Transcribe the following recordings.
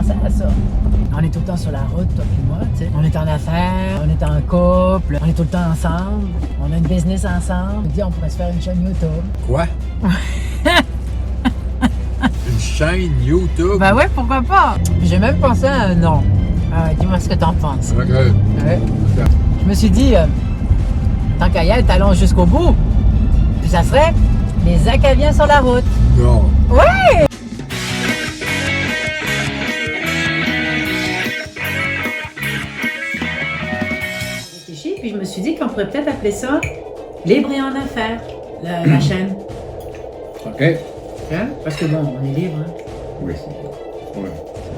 pensé à ça. On est tout le temps sur la route, toi et moi, tu sais. On est en affaires, on est en couple, on est tout le temps ensemble, on a une business ensemble. Je me dis, on pourrait se faire une chaîne YouTube. Quoi? Une chaîne YouTube? Ben ouais, pourquoi pas? J'ai même pensé à un nom. Dis-moi ce que t'en penses. Ok. Ouais. Je me suis dit, tant qu'à y être, allons jusqu'au bout. Puis ça serait les Acaviens sur la route. Non. Ouais! J'ai réfléchi, puis je me suis dit qu'on pourrait peut-être appeler ça Libre et en affaires, la chaîne. OK. Hein? Parce que bon, on est libre, hein? Oui. Oui.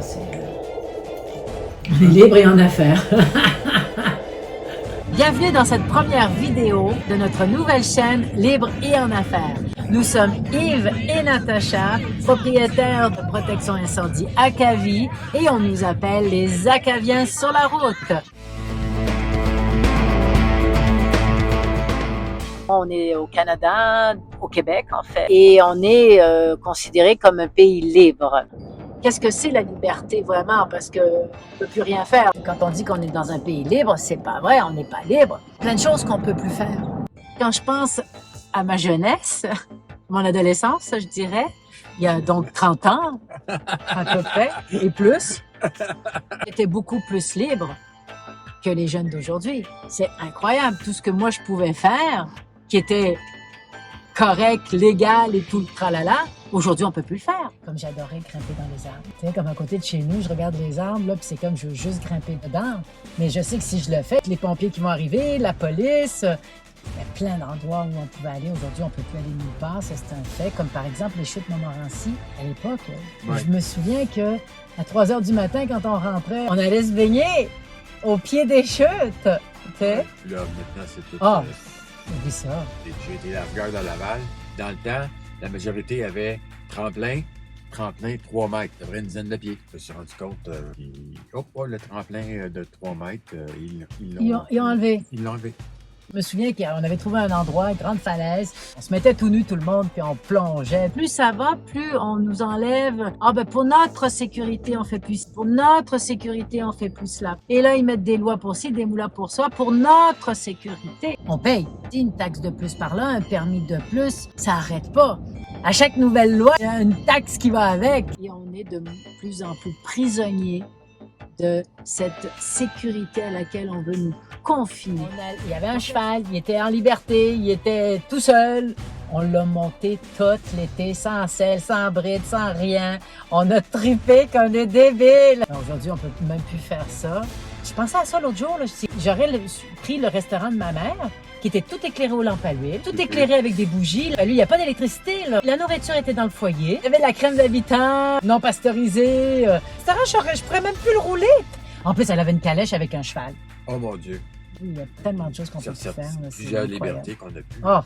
Ça, on est libre et en affaires. Bienvenue dans cette première vidéo de notre nouvelle chaîne Libre et en affaires. Nous sommes Yves et Natacha, propriétaires de Protection Incendie Acavie, et on nous appelle les Acaviens sur la route. On est au Canada, au Québec en fait, et on est considéré comme un pays libre. Qu'est-ce que c'est la liberté vraiment? Parce qu'on ne peut plus rien faire. Quand on dit qu'on est dans un pays libre, c'est pas vrai, on n'est pas libre. Plein de choses qu'on ne peut plus faire. Quand je pense à ma jeunesse, mon adolescence, je dirais, il y a donc 30 ans, à peu près, et plus, j'étais beaucoup plus libre que les jeunes d'aujourd'hui. C'est incroyable, tout ce que moi je pouvais faire, qui était correct, légal et tout le tralala, aujourd'hui, on peut plus le faire. Comme j'adorais grimper dans les arbres. Tu sais, comme à côté de chez nous, je regarde les arbres, là, puis c'est comme je veux juste grimper dedans. Mais je sais que si je le fais, les pompiers qui vont arriver, la police, il y a plein d'endroits où on pouvait aller. Aujourd'hui, on peut plus aller nulle part, ça c'est un fait. Comme par exemple les chutes Montmorency. À l'époque, je me souviens que à 3 heures du matin, quand on rentrait, on allait se baigner au pied des chutes. Tu sais? Puis là, maintenant, c'est tout. Oublie ça. J'ai été lifeguard à Laval. Dans le temps, la majorité avait tremplin 3 mètres, à peu près une dizaine de pieds. Je me suis rendu compte, le tremplin de 3 mètres, ils l'ont enlevé. Ils l'ont enlevé. Je me souviens qu'on avait trouvé un endroit, une grande falaise. On se mettait tout nu, tout le monde, puis on plongeait. Plus ça va, plus on nous enlève. Pour notre sécurité, on fait plus. Pour notre sécurité, on fait plus cela. Et là, ils mettent des lois pour ci, des lois pour ça. Pour notre sécurité, on paye. Une taxe de plus par là, un permis de plus, ça arrête pas. À chaque nouvelle loi, il y a une taxe qui va avec. Et on est de plus en plus prisonniers de cette sécurité à laquelle on veut nous confiner. Il y avait un cheval, il était en liberté, il était tout seul. On l'a monté tout l'été, sans selle, sans bride, sans rien. On a trippé comme des débiles. Aujourd'hui, on peut même plus faire ça. Je pensais à ça l'autre jour. J'aurais pris le restaurant de ma mère, qui était tout éclairé aux lampes à l'huile, tout éclairé avec des bougies. Lui, il n'y a pas d'électricité. La nourriture était dans le foyer. Il y avait de la crème d'habitant, non pasteurisée. Je pourrais même plus le rouler. En plus, elle avait une calèche avec un cheval. Oh mon Dieu. Il y a tellement de choses qu'on peut faire. Plusieurs libertés qu'on a pu. Oh,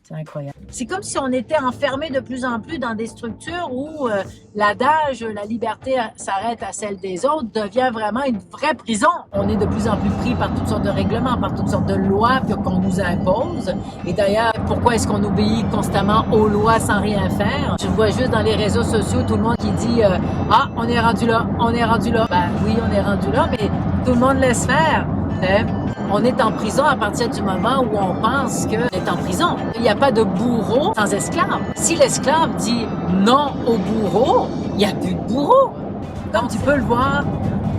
c'est incroyable. C'est comme si on était enfermé de plus en plus dans des structures où l'adage « la liberté s'arrête à celle des autres » devient vraiment une vraie prison. On est de plus en plus pris par toutes sortes de règlements, par toutes sortes de lois qu'on nous impose. Et d'ailleurs, pourquoi est-ce qu'on obéit constamment aux lois sans rien faire? Je vois juste dans les réseaux sociaux tout le monde qui dit « Ah, on est rendu là, on est rendu là. » Ben oui, on est rendu là, mais tout le monde laisse faire. On est en prison à partir du moment où on pense qu'on est en prison. Il n'y a pas de bourreau sans esclave. Si l'esclave dit non au bourreau, il n'y a plus de bourreau. Comme tu peux le voir,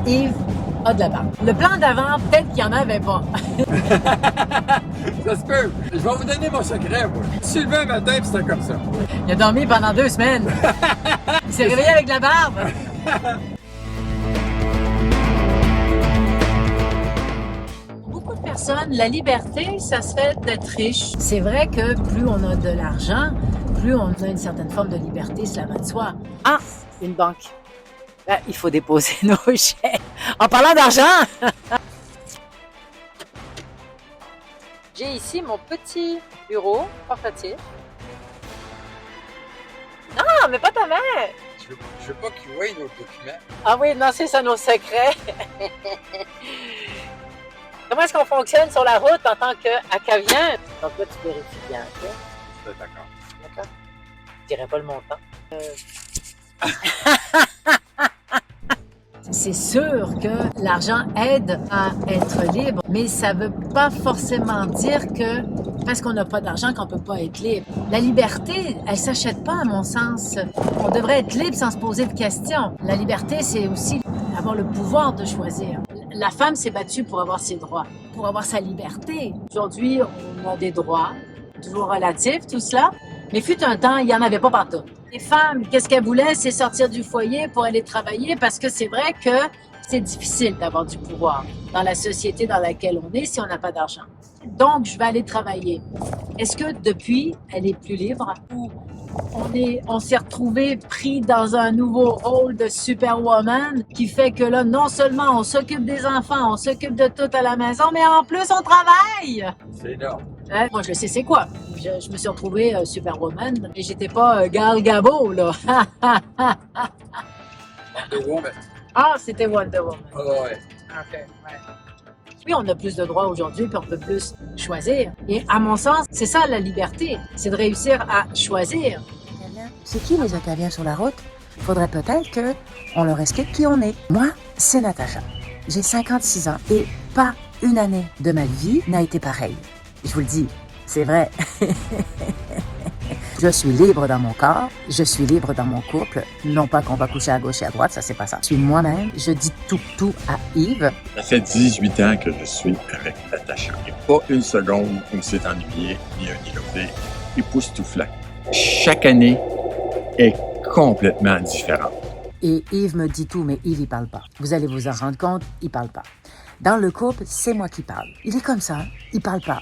Yves a de la barbe. Le plan d'avant, peut-être qu'il n'y en avait pas. Ça se peut. Je vais vous donner mon secret, moi. Je suis levé un matin et c'était comme ça. Il a dormi pendant 2 semaines. Il s'est réveillé avec la barbe. La liberté, ça serait d'être riche. C'est vrai que plus on a de l'argent, plus on a une certaine forme de liberté, cela va de soi. Ah, une banque. Là, il faut déposer nos chèques. En parlant d'argent, j'ai ici mon petit bureau portatif. Non, mais pas ta mère. Je veux pas qu'ils voient nos documents. Ah oui, non, c'est ça nos secrets. Comment est-ce qu'on fonctionne sur la route en tant qu'Acavien? Donc là, tu vérifies bien, ok? Je suis d'accord. D'accord. Je dirais pas le montant. c'est sûr que l'argent aide à être libre, mais ça veut pas forcément dire que parce qu'on n'a pas d'argent qu'on peut pas être libre. La liberté, elle s'achète pas à mon sens. On devrait être libre sans se poser de questions. La liberté, c'est aussi avoir le pouvoir de choisir. La femme s'est battue pour avoir ses droits, pour avoir sa liberté. Aujourd'hui, on a des droits, toujours relatifs, tout cela. Mais fut un temps, il n'y en avait pas partout. Les femmes, qu'est-ce qu'elles voulaient? C'est sortir du foyer pour aller travailler parce que c'est vrai que c'est difficile d'avoir du pouvoir dans la société dans laquelle on est si on n'a pas d'argent. Donc, je vais aller travailler. Est-ce que depuis, elle est plus libre ou on s'est retrouvé pris dans un nouveau rôle de superwoman qui fait que là, non seulement on s'occupe des enfants, on s'occupe de tout à la maison, mais en plus, on travaille! C'est énorme. Moi, je sais c'est quoi. Je me suis retrouvée superwoman et j'étais pas Gal Gadot, là. Wonder Woman. Ah, c'était Wonder Woman. Ah ouais. OK, ouais. Oui, on a plus de droits aujourd'hui, puis on peut plus choisir. Et à mon sens, c'est ça la liberté, c'est de réussir à choisir. C'est qui les Acadiens sur la route? Faudrait peut-être que on leur explique qui on est. Moi, c'est Natacha. J'ai 56 ans et pas une année de ma vie n'a été pareille. Je vous le dis, c'est vrai. Je suis libre dans mon corps, je suis libre dans mon couple. Non pas qu'on va coucher à gauche et à droite, ça c'est pas ça. Je suis moi-même, je dis tout à Yves. Ça fait 18 ans que je suis avec Natacha. Et pas une seconde où on s'est ennuyé, ni un ni l'autre. Époustouflant. Chaque année est complètement différente. Et Yves me dit tout, mais Yves, il parle pas. Vous allez vous en rendre compte, il parle pas. Dans le couple, c'est moi qui parle. Il est comme ça, il parle pas.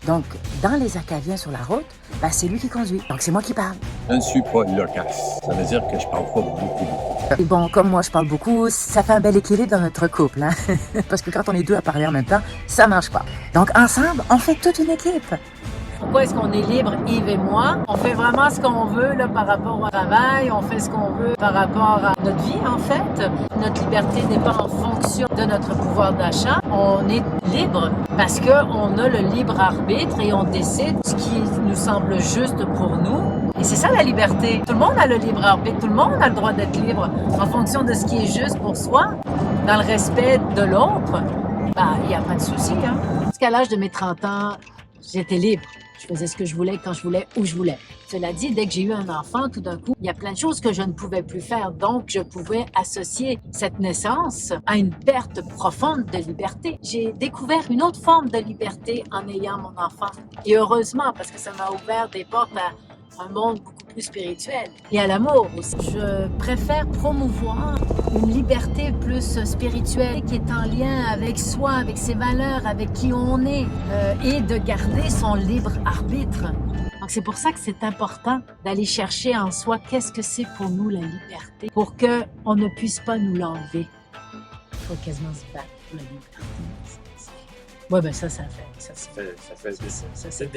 Donc, dans les Acadiens sur la route, ben, c'est lui qui conduit. Donc, c'est moi qui parle. Je ne suis pas loquace. Ça veut dire que je parle pas beaucoup. Et bon, comme moi, je parle beaucoup, ça fait un bel équilibre dans notre couple. Hein? Parce que quand on est deux à parler en même temps, ça marche pas. Donc, ensemble, on fait toute une équipe. Pourquoi est-ce qu'on est libre, Yves et moi? On fait vraiment ce qu'on veut là, par rapport au travail, on fait ce qu'on veut par rapport à notre vie, en fait. Notre liberté n'est pas en fonction de notre pouvoir d'achat. On est libre parce qu'on a le libre arbitre et on décide ce qui nous semble juste pour nous. Et c'est ça la liberté. Tout le monde a le libre arbitre, tout le monde a le droit d'être libre en fonction de ce qui est juste pour soi, dans le respect de l'autre. Ben, il n'y a pas de souci. Hein? Jusqu'à l'âge de mes 30 ans, j'étais libre. Je faisais ce que je voulais, quand je voulais, où je voulais. Cela dit, dès que j'ai eu un enfant, tout d'un coup, il y a plein de choses que je ne pouvais plus faire. Donc, je pouvais associer cette naissance à une perte profonde de liberté. J'ai découvert une autre forme de liberté en ayant mon enfant. Et heureusement, parce que ça m'a ouvert des portes à un monde beaucoup plus spirituel et à l'amour aussi. Je préfère promouvoir une liberté plus spirituelle qui est en lien avec soi, avec ses valeurs, avec qui on est et de garder son libre arbitre. Donc c'est pour ça que c'est important d'aller chercher en soi qu'est-ce que c'est pour nous la liberté, pour que on ne puisse pas nous l'enlever. Il faut quasiment se battre pour la liberté. Oui, ben ça fait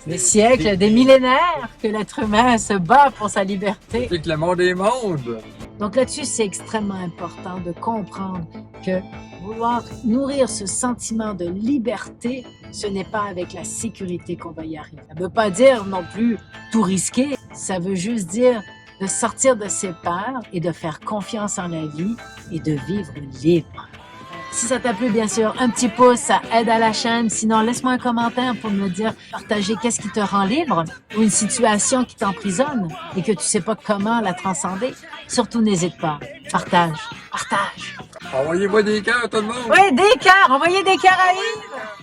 des siècles, des millénaires que l'être humain se bat pour sa liberté. C'est que le monde est monde. Donc là-dessus, c'est extrêmement important de comprendre que vouloir nourrir ce sentiment de liberté, ce n'est pas avec la sécurité qu'on va y arriver. Ça ne veut pas dire non plus tout risquer, ça veut juste dire de sortir de ses peurs et de faire confiance en la vie et de vivre libre. Si ça t'a plu, bien sûr, un petit pouce, ça aide à la chaîne. Sinon, laisse-moi un commentaire pour me dire, partager qu'est-ce qui te rend libre ou une situation qui t'emprisonne et que tu sais pas comment la transcender. Surtout, n'hésite pas. Partage. Envoyez-moi des cœurs, tout le monde. Oui, des cœurs. Envoyez des cœurs à Yves.